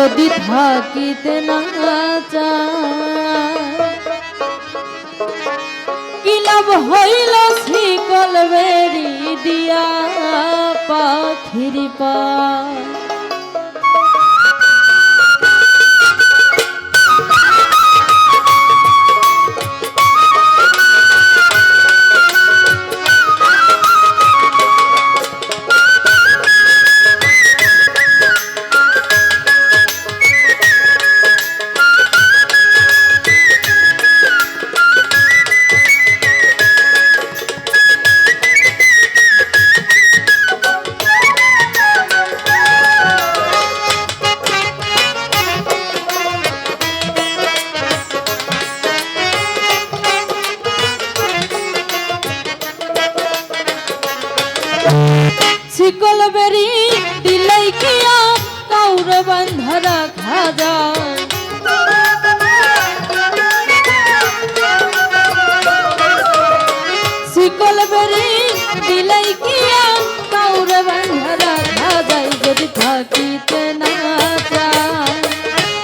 যদি থাকিতে না চায় কি লাভ হইল শিকল বেরি দিয়া পাখির পায়। শিকল বেরি দিলাই কিয়া কাউর বান্ধা রাখা যায় শিকল বেরি দিলাই কিয়া কাউর বান্ধা রাখা যায় যদি থাকিতে না চায়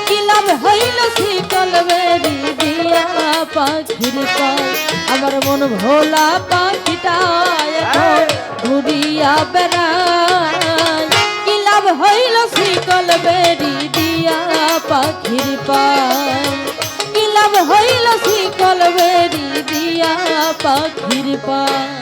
কি লাভ হইল শিকল বেরি দিয়া পাখির পায়। আমার মন ভোলা পাখিটা এখন ঘুরিয়া বেড়ায় কি লাভ হইল শিকল বেরি দিয়া পাখির পায় কি লাভ হইল শিকল বেরি দিয়া পাখির পায়।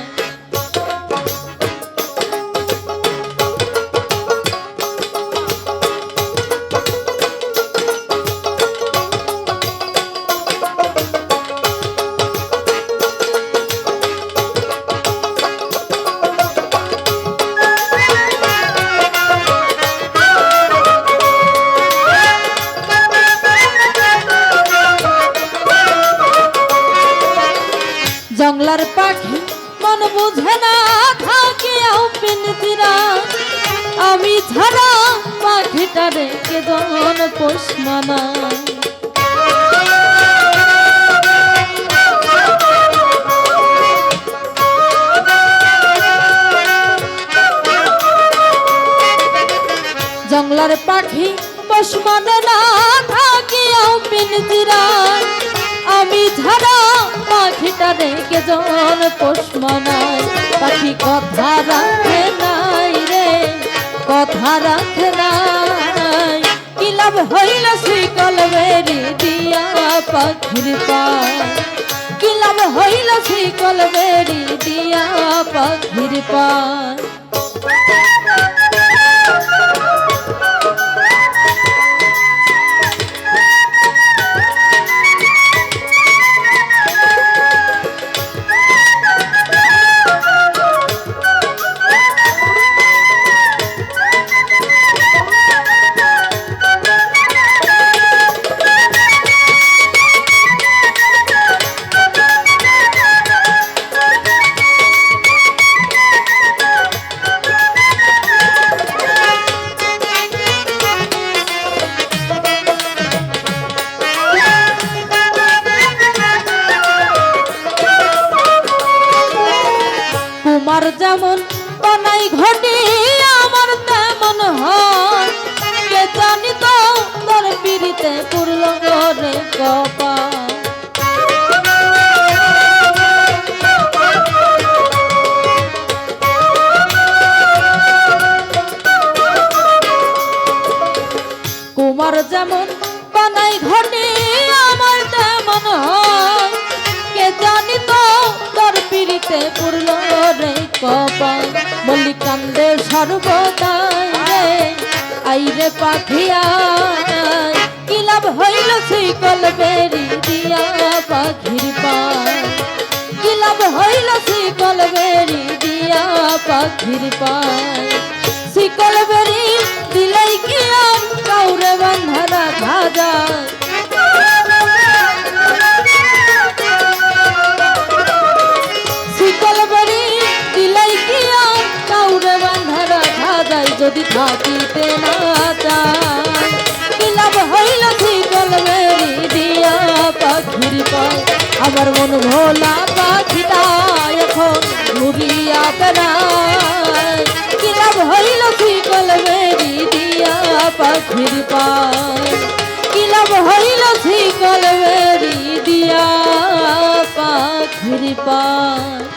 জংলার পাখি মন বুঝে না থাকিয়াও পিনতিরা আমি ছাড়া পাখিটা রেখে দন পোষ মানা জংলার পাখি পোষ মানে না থাকিয়াও পিনতিরা আমি ছাড়া পাখিটা রেখে জন পোষ মানায় পাখি কথা রাখে নাই রে কথা রাখে নাই কি লাভ হইল শিকল বেরি দিয়া পাখির পায় কি লাভ হইল শিকল বেরি দিয়া পাখির পায়। তোমার যেমন বানাই ঘটি আমার তেমন হয় কে জানি তো তোর পিড়িতে পুরল রে কপা কুমার যেমন বানাই ঘটি আমার তেমন হয় কে জানি তো তোর পিড়িতে পুরল রে কপাল বলি কান্দে সর্বদাই রে আই রে পাখিয়া কি লাভ হইল শিকল বেরি দিয়া পাখির পায় কি লাভ হইল শিকল বেরি দিয়া পাখির পায় শিকল বেরি দিলাই কি কাউরে বান্ধা রাখা যায় শিকল বেরি দিলাই কি কাউরে বান্ধা রাখা যায় যদি থাকিতে না চায় কি লাভ হইল শিকল বেরি দিয়া পাখির পায়। আমার মন ভোলা পাখিটা এখন ঘুরিয়া বেড়ায় কি লাভ হইল শিকল বেরি দিয়া পাখির পায়। বিলাপ হইল শিকল বেরি দিয়া পাখির পায়